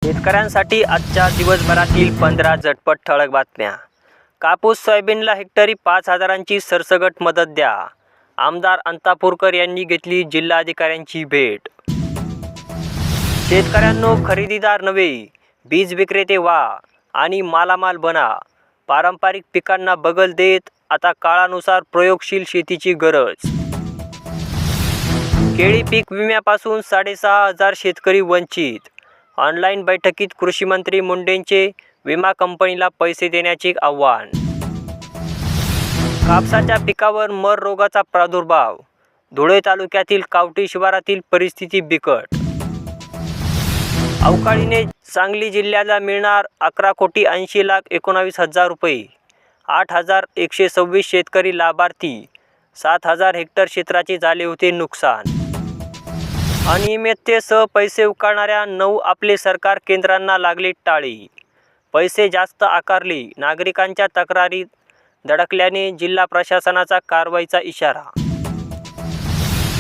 शेतकऱ्यांसाठी आजच्या दिवसभरातील 15 झटपट ठळक बातम्या। कापूस सोयाबीनला हेक्टरी 5,000ची सरसकट मदत द्या। आमदार अंतापूरकर यांनी घेतली जिल्हाधिकाऱ्यांची भेट। शेतकऱ्यांनो, खरेदीदार नव्हे, बीज विक्रेते व्हा आणि मालामाल बना। पारंपरिक पिकांना बगल देत आता काळानुसार प्रयोगशील शेतीची गरज। केळी पीक विम्यापासून 6,500 शेतकरी वंचित। ऑनलाईन बैठकीत कृषीमंत्री मुंडेंचे विमा कंपनीला पैसे देण्याचे आव्हान। कापसाच्या पिकावर मर रोगाचा प्रादुर्भाव। धुळे तालुक्यातील कावटी शिवारातील परिस्थिती बिकट। अवकाळीने सांगली जिल्ह्याला मिळणार 11,80,19,000 रुपये। 8,126 शेतकरी लाभार्थी। 7,000 हेक्टर क्षेत्राचे झाले होते नुकसान। अनियमिततेसह पैसे उकळणाऱ्या 9 आपले सरकार केंद्रांना लागले टाळी। पैसे जास्त आकारले, नागरिकांच्या तक्रारी धडकल्याने जिल्हा प्रशासनाचा कारवाईचा इशारा।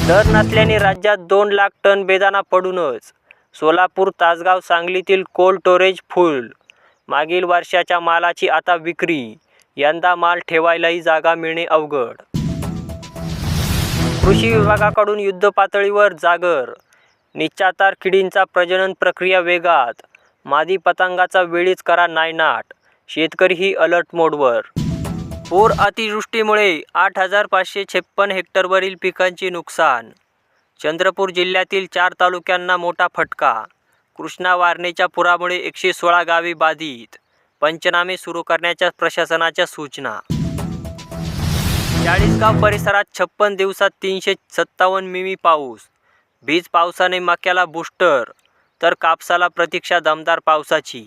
दर नसल्याने राज्यात 2 लाख टन बेदाणा पडूनच। सोलापूर, तासगाव, सांगलीतील कोल्ड स्टोरेज फुल। मागील वर्षाच्या मालाची आता विक्री। यंदा माल ठेवायलाही जागा मिळणे अवघड। कृषी विभागाकडून युद्धपातळीवर जागर। निश्चातार किडींचा प्रजनन प्रक्रिया वेगात। मादी पतंगाचा वेळीच करा नायनाट। शेतकरीही अलर्ट मोडवर। पूर अतिवृष्टीमुळे 8,556 हेक्टरवरील पिकांचे नुकसान। चंद्रपूर जिल्ह्यातील 4 तालुक्यांना मोठा फटका। कृष्णा वारणेच्या पुरामुळे 116 गावे बाधित। पंचनामे सुरू करण्याच्या प्रशासनाच्या सूचना। चाळीसगाव परिसरात 56 दिवसात 357 मिमी पाऊस। बीज पावसाने मक्याला बूस्टर, तर कापसाला प्रतीक्षा दमदार पावसाची।